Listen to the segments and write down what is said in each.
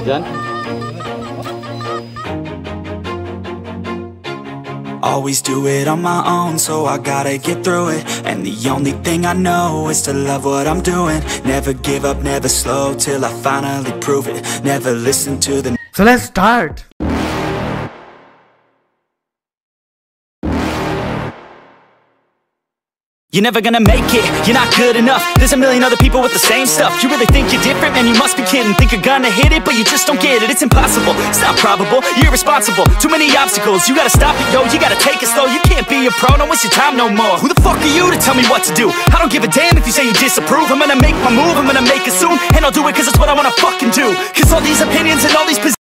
Diyan? Always do it on my own, so I gotta get through it. And the only thing I know is to love what I'm doing. Never give up, never slow, till I finally prove it. Never listen to the... So let's start. You're never gonna make it, you're not good enough. There's a million other people with the same stuff. You really think you're different? Man, you must be kidding. Think you're gonna hit it, but you just don't get it. It's impossible, it's not probable, you're irresponsible. Too many obstacles, you gotta stop it, yo. You gotta take it slow, you can't be a pro. Don't waste your time no more. Who the fuck are you to tell me what to do? I don't give a damn if you say you disapprove. I'm gonna make my move, I'm gonna make it soon. And I'll do it cause it's what I wanna fucking do. Cause all these opinions and all these positions.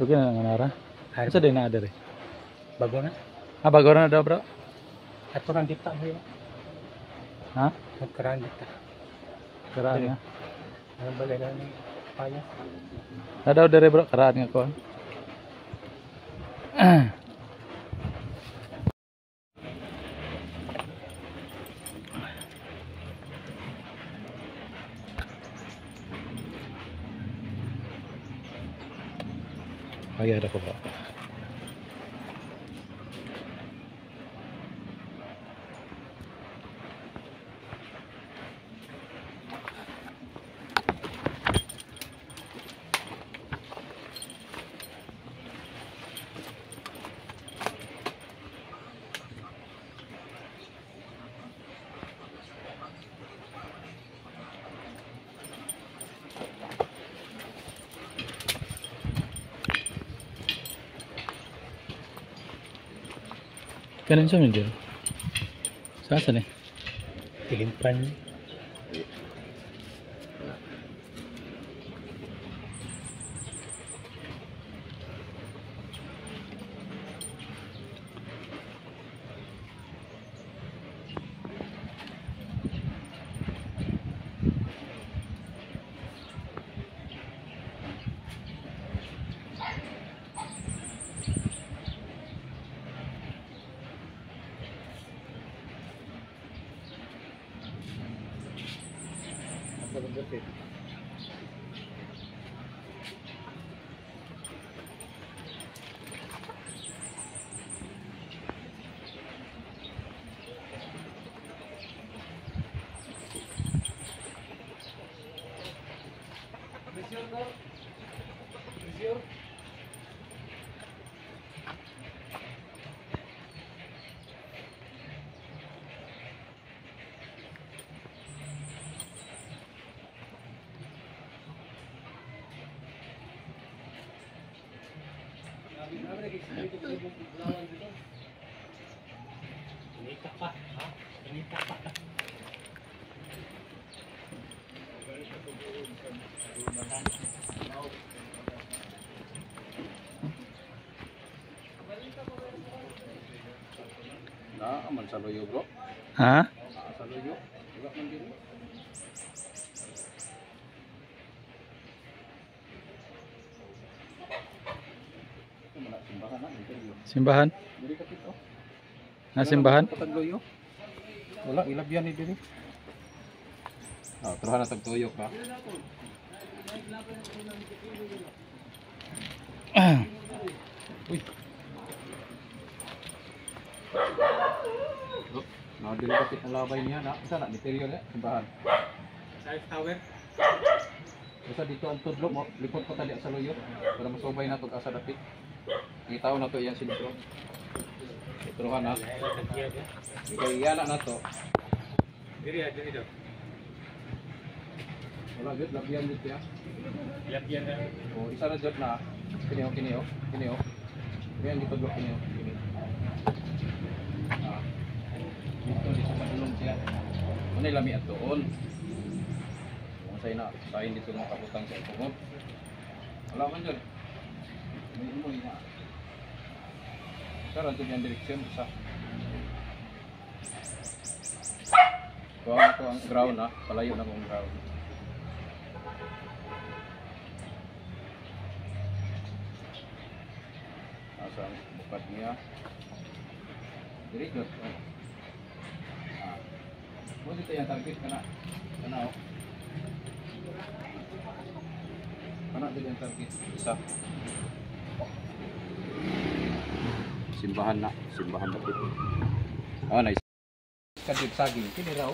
Rugi na nganara. Asa din na ada rin? Bago na. Bago na daw, bro. Aturan dita mo yun. Ha? Nagkaraan dita. Karaan nga. Ang balay na ni paya. Daw dari, bro, karaan nga ko. Lagi ada kok, bro. Kanan siya medyo. Saan eh? Tilimpan. Aman sa loyo, bro. Ha? Sa loyo. Wala man din. Simbahan? Na simbahan? Tagloyo. Wala ilabyan ni diri. Turahan na tagtuyok ka. Uy. Dili kapit ang labay niya na. Isa na, material simbahan. South Tower. Basta dito ang tudlo mo, lipot pa tali sa luyo para masubay na tug asa dapit. Itaw na to iyang sentro. Sentruhan na. Ikay iyana na to. Diri daw. Wala gid labian dito ya. Labyan na. O isa na jud na. Kini o. Yan dito tudlo kini o. Kini. Ah. Dito sa dulong siya. Ano lami atoon? Say na, sain dito ng kabutang sa ipungod. Wala man dyan. May umuwi na. Karoon ito yung direksyon. Isa. Kuha ko ang ground ha. Palayo na kong ground. Nasa ang bukat niya. Direksyon. Mo dito yung target ka na. Kana o. Kana din yung target. Isa. Simbahan na dito. Oh, nice. Kadib saging kini raw.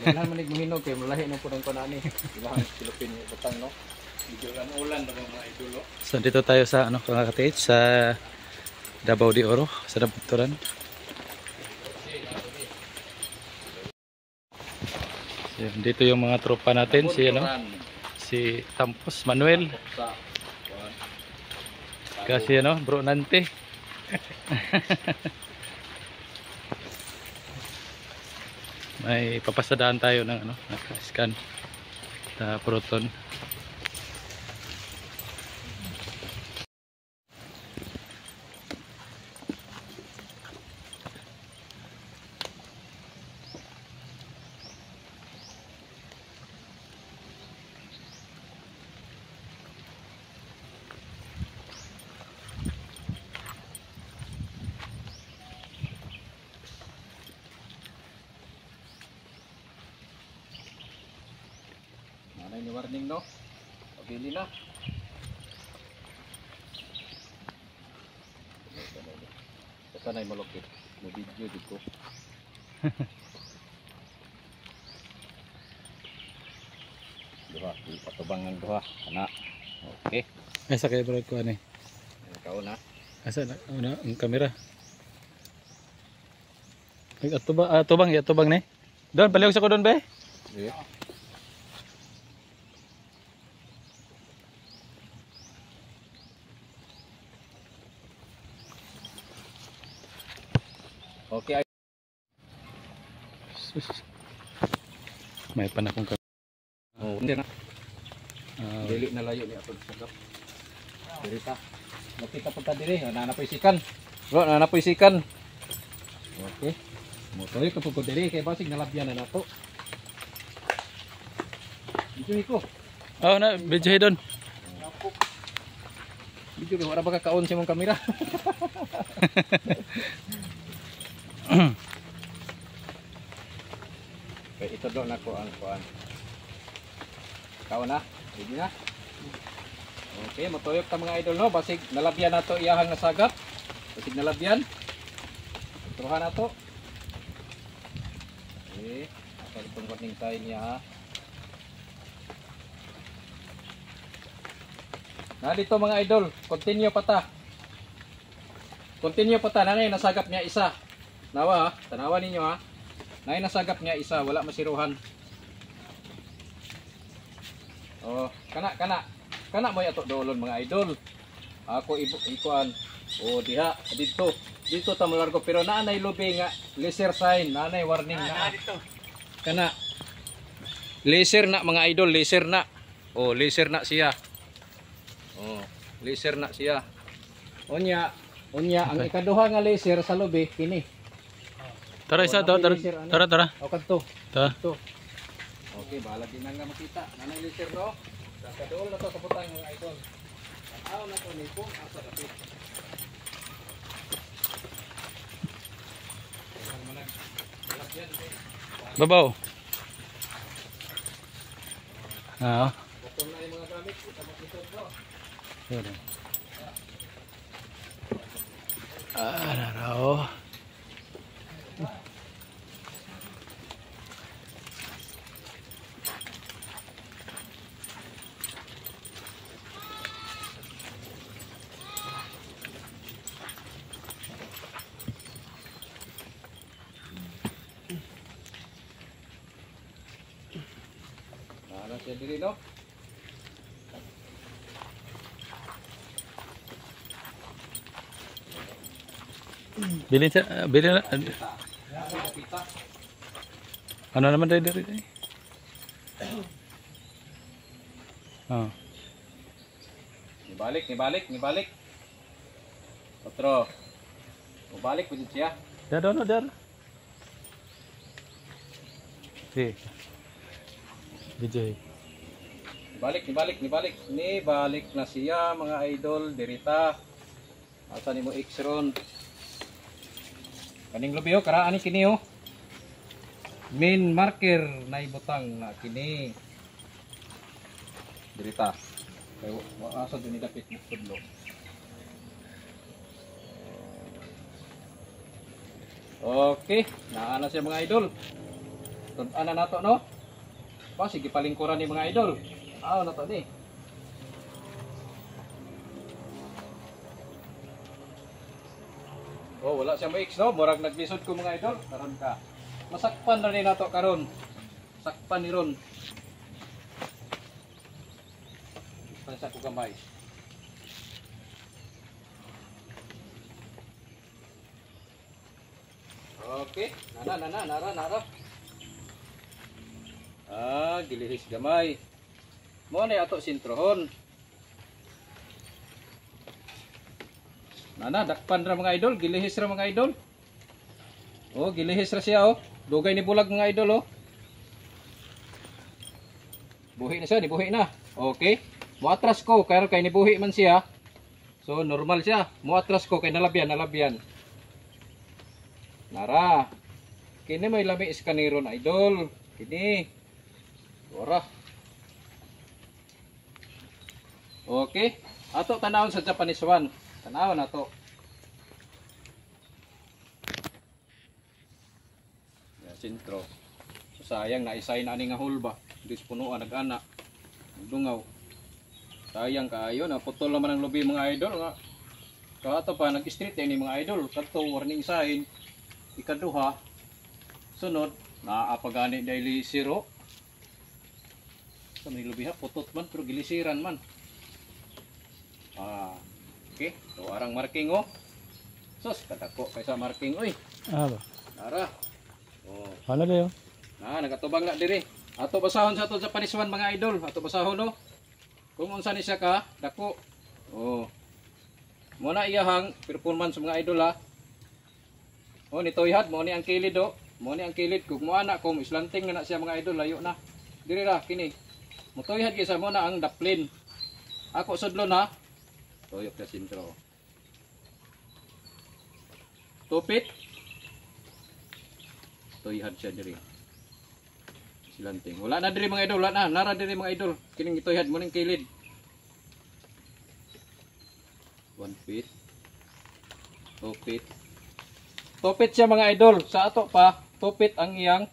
Wala man nigmuhinog kay malahi na pud ang panani. Simbahan Pilipino butang no. Medyo ulan ba mga idolo. So dito tayo sa ano kakatiit sa Davao de Oro sa Dabuturan. So, dito yung mga tropa natin si Tampos Manuel. Kasi Bro Nante. May papasadaan tayo ng naka-scan sa Proton. Nanay ni warning no. Pabili na. Basta na malukit. May video dito. Duha, patubang ng duha. Ana. Okay. Asa kay bro ko ani? Ikaw na. Asa na ang kamera? Ay atubang ni. Doon paliw sa ko doon be. Yeah. Okay. May panakong kamera. Oh, hindi na. Dili na layo ni ato sa gap. Diri ta. Nakita pa ta diri, nanapoy sikan. Bro, nanapoy sikan. Okay. Motoy ka pud diri kay basig nalabyan na nato. Dito ko. Oh na video doon. Dito ko wala ba ka kaon sa mong kamera. Okay, ito daw na ko ang kuan. Kaon na, ready na. Okay, matuyok ta mga idol no, basig nalabyan nato iyahang nasagap. Basig nalabyan. Turuhan nato. Okay, asal itong warning sign niya ha. Na dito mga idol, continue pa ta. Continue pa ta, nanay nasagap niya isa. Nawa ha, tanawa ninyo ha. Nay nasagap niya isa, wala masiruhan. Oh, kana mo ato dolon mga idol. Ako ikuan. Oh, diha dito ta malargo pero naanay lobe nga laser sign, naanay warning na. Dito. Kana laser na mga idol, laser na. Oh, laser na siya. Oh, laser na siya. Unya ang ikaduha nga laser sa lobe kini. Tara isa tara. O kadto. Tara. Okay, bahala din nga makita. Nanay laser no. Sa dool na to sa butang mga idol. Aw na to ni po asa dapit. Babaw. Ah. Butong na yung mga gamit kita makitod no. Araro. siya diri no. Bilin siya, bilin na. Kita. Ano naman tayo dito? Oh. Nibalik. Otro. Mabalik po siya. Dar, no, dar. Okay. Video. Nibalik. Nibalik na siya mga idol. Dirita. Asa ni mo X ron. Kaning lubi ho, karaan ni kini ho. Main marker na ibutang na kini. Dirita. Kay asa din dapit mo tudlo. Okay, naa na siya mga idol. Tun-an na nato no. Pa sige palingkuran ni mga idol. Aw na to ni. Oh, wala siya ma-X no. Murag naglisod ko mga idol. Karon ka. Masakpan na ni nato karon. Sakpan ni ron. Pansa ko gamay. Okay, nara. Gilihis gamay. Mo na ato sintrohon. Dakpan ra mga idol, gilihis ra mga idol. Oh, gilihis ra siya oh. Dugay ni bulag mga idol oh. Buhi na siya, nibuhi na. Okay. Muatras ko kay nibuhi man siya. So normal siya. Muatras ko kay nalabyan. Nara. Kini may lami iskaniron idol. Kini. Ora. Okay. Ato tanawon sa Japanese one. Tanawon nato. Ya sintro. So, sayang na isay na ani nga hulba. Dis punuan nag-ana. Dungaw. Sayang kaayo na putol naman ang lubi mga idol nga. Kato pa nag-street ni mga idol. Kadto warning sign. Ikaduha, sunod, naapagani daily zero. Sa may lubiha, putot man, pero gilisiran man. Okay, so arang marking oh. Sos, katako kaysa marking, oy. Ba? Nara. Oh. Hala dayo. Nagatubang na diri. Ato basahon sa ato sa paniswan mga idol. Ato basahon no. Kung unsa ni siya ka, dako. Oh. Muna iyahang performance mga idol ha. Oh ni toyhad mo ni ang kilid do. Mo ni ang kilid kung mo ana kung islanting na siya mga idol layo na. Diri ra kini. Mo toyhad kaysa mo na ang daplin. Ako sudlon ha. Toyok sa sintro. Tupit. Toyhad siya diri. Islanting. Wala na diri mga idol, wala na. Nara diri mga idol. Kining itoyhad mo ning kilid. 1 feet. 2 feet. Tupit siya mga idol. Sa ato pa, tupit ang iyang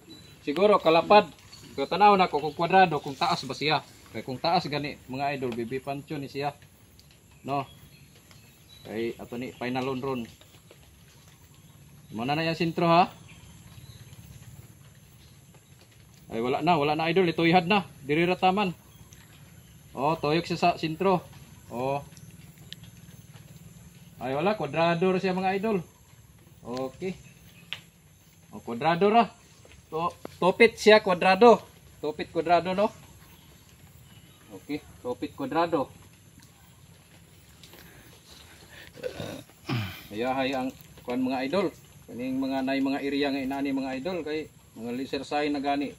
siguro kalapad. Kaya tanaw na ko kung kwadrado, kung taas ba siya. Kaya kung taas gani mga idol, bibi pancho ni siya. No. Kaya ato ni final run. Muna na yung sintro ha. Ay wala na idol, itoyhad na. Diri ra taman. Oh, toyok siya sa sintro. Oh. Ay wala, kwadrado siya mga idol. Okay. O kwadrado ra. Tupit siya kwadrado. Tupit kwadrado no. Okay, tupit kwadrado. Ayahay ang kuan mga idol. Kaning mga nay mga area nga inani mga idol kay mga laser sign na gani.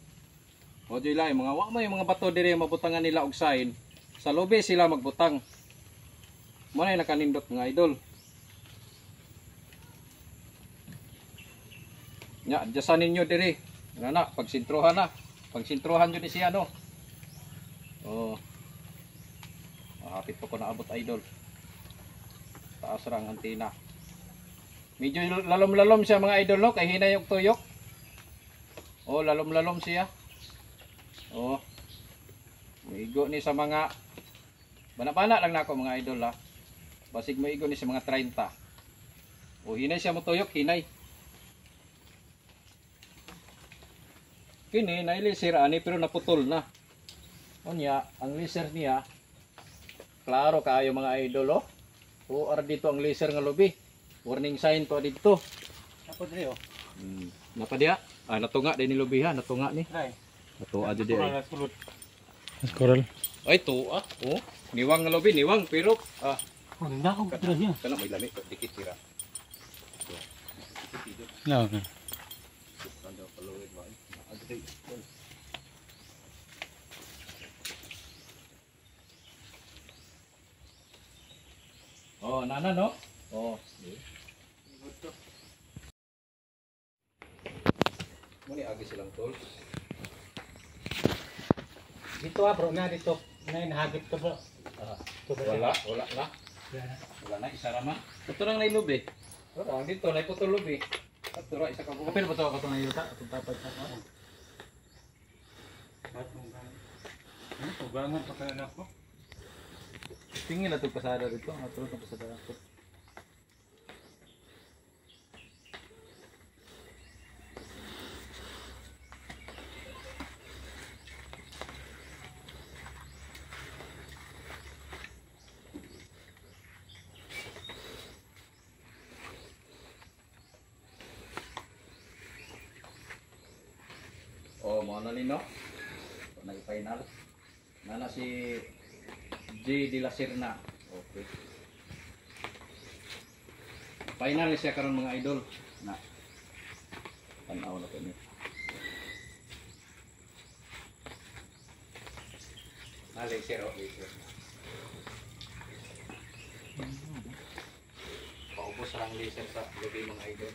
O joy lang mga wa may mga bato diri mabutangan nila og sign. Sa lobe sila magbutang. Mo na nakanindot mga idol. Nya, adjasan ninyo diri. Ano na, pagsintrohan na. Pagsintrohan yun siya, no? Oh. Hapit pa ko na abot, idol. Taas rang antina. Medyo lalom-lalom siya mga idol, no? Kay hinay yung tuyok. Oh, lalom-lalom siya. Oh. Maigo ni sa mga bana-bana lang na ako mga idol, ha? Basig maigo ni sa mga 30. Oh, hinay siya mo tuyok, hinay. Kini nailisir ani pero naputol na. Unya, ang laser niya, klaro kaayo mga idol, oh. O ar dito ang laser nga lubi. Warning sign to dito. Ako diri oh. Napa dia? Ah, natunga din ni lubi ha, natunga ni. Try. Natunga aja dia. Wala sulod. Coral. Ay tuwa. Oh, niwang nga lubi, niwang pero Oh, nanda ko dira siya. kana may lami to dikit sira. No, okay. Oh, nana no? Oh. Muni agi silang tol. Dito ah bro, na dito. Na inahagip to bro. Wala na. Wala na isa ra man. Ito lang na lubi. Oh, dito na putol lubi. Ito ra isa ka buo. Kapil ba to ako tong yuta? Atong tapad sa ako. Ano tugangan pa kana nako? Tingin na to pasada dito, matulog na pasada ako. Oh, mo na nino. Nag-final. Nana si J. De La Serna. Okay. Final siya karon mga idol. Na. Tanaw na ko ni. Laser o laser. Paubos lang laser sa lubi mga idol.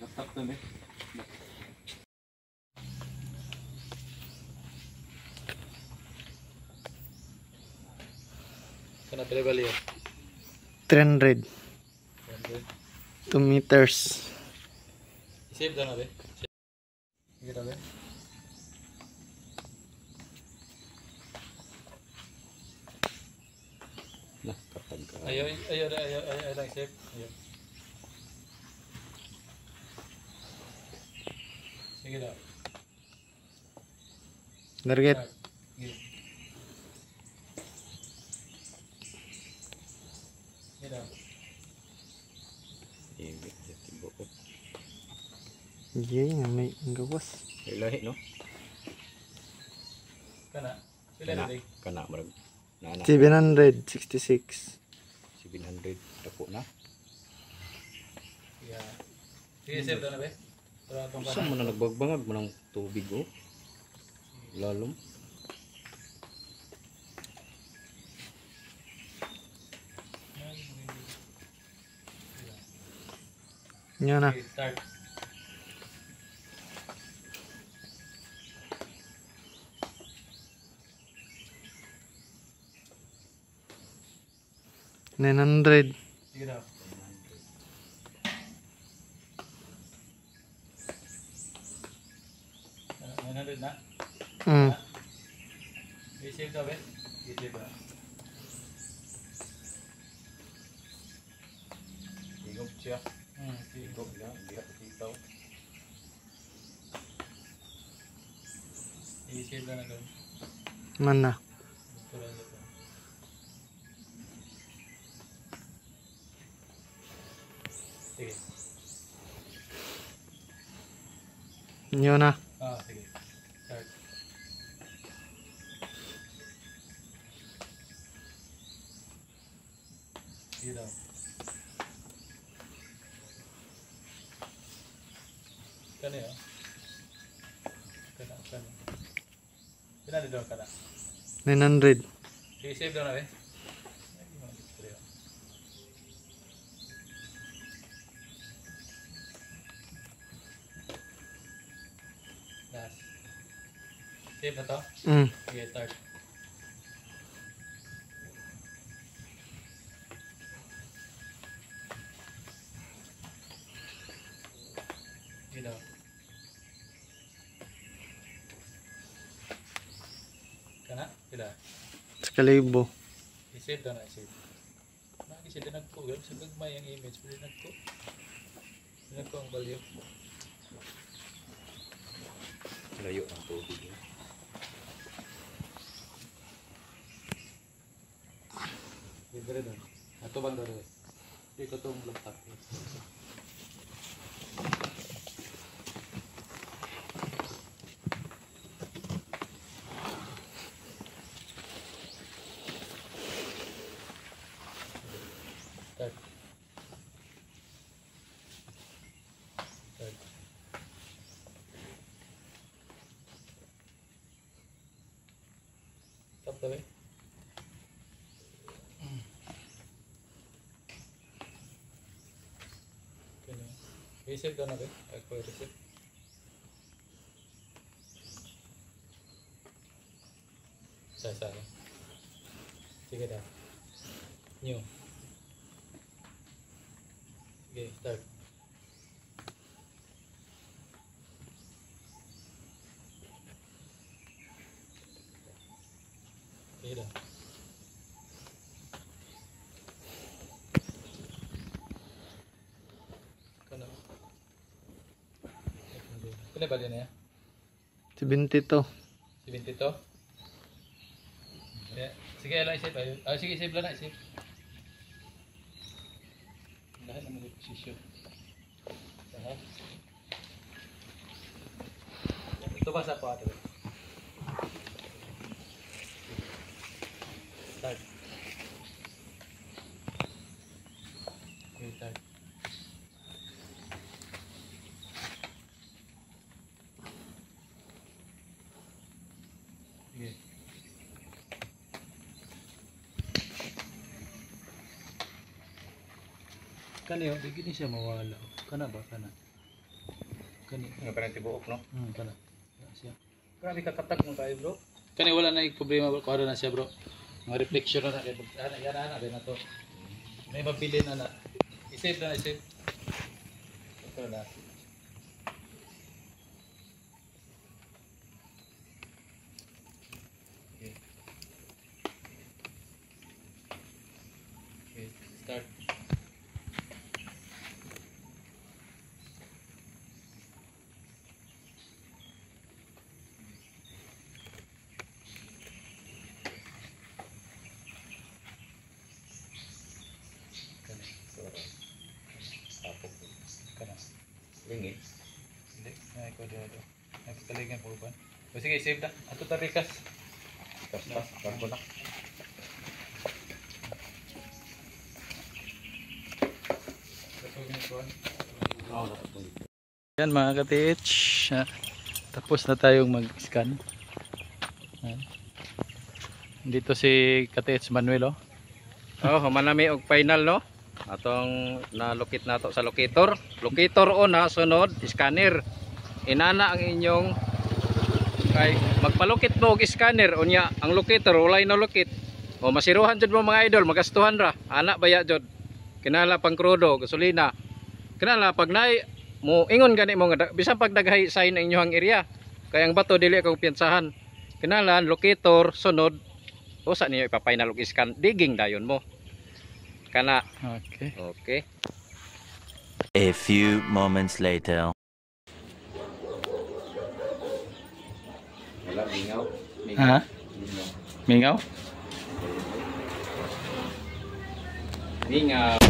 Laptop to ni. Kana pala bali. 300 2 meters. Save na be. Sige na be. Nah, kapag Ayo lang save. Ayo. Sige na. Target. Sige. Sige na. Yay, may gawas. ilahi no. Kana. Pila na day. Kana marag. Nana 766. 700 dako na. Yeah. Sige save na be. Para tong Saan mo na nagbagbangag mo ng tubig oh? Lalom. Yan na. Okay, start. $900. Sige daw. $900 na? I-save daw be? I-save na. Igop siya. Sige. Igop lang, hindi ka patitaw. I-save na doon. Mana? Ito lang ito. Sige. Yun na. Sige. Start. Sige daw. Kana yun? Kana. Kana dito kana. 900. Sige, save daw na eh. Last. Save na to? Sige, start. Sige daw. Kana? Pila? Sekalibo. I-save daw na, i-save. Nakakisi din nagko, gano'n sa gagmay ang image, pero nagko. Nagko ang value. Layo ng tubig. Libre doon. Ato bang doon? Dito itong laptop. Start. Start. Stop the way. Receive doon natin. Ako receive. Sasa. Sige daw. New. Okay, start. Sige daw. Kailan ba din na yan? 72. 72? Yeah. Sige, lang isip. Sige, isip lang na, isip. Lahat naman yung posisyon. Lahat. Ito ba sa po ato? Start. Okay, start. Sige. Kani oh, di gini siya mawala. Kana ba kana? Kani. Nga parang tibuok, no? Kana. Siya. Grabe kakatak mo tayo, bro. Kani wala na yung problema bro. Kuha na siya bro. Mga reflection na na. Yan na to. May mabili na na. Isave na, isave. Ito na. Okay. Okay, start. Kana. Lingit. Hindi. Ay ko dito. Nakikaligan po ba? O sige, save na. Ato ta rikas. Tas, barko na. Yan mga ka-TH. Tapos na tayong mag-scan. Dito si ka-TH Manuel oh. Oh, manami og final, no? Atong nalukit nato sa locator. Locator una, sunod scanner. Inana ang inyong kay magpalukit mo og scanner unya ang locator walay no lukit. O masiruhan jud mo mga idol, magastuhan ra. Ana baya jud. Kinala pang krudo, gasolina. Kinala pag nay mo ingon gani mo nga bisan pag daghay sign ang inyong area. Kay ang bato dili akong piyansahan. Kinala locator sunod usa niyo ipa-final og scan digging dayon mo. Kana. Okay. Okay. A few moments later. Wala mingaw. Ha? Mingaw? Mingaw.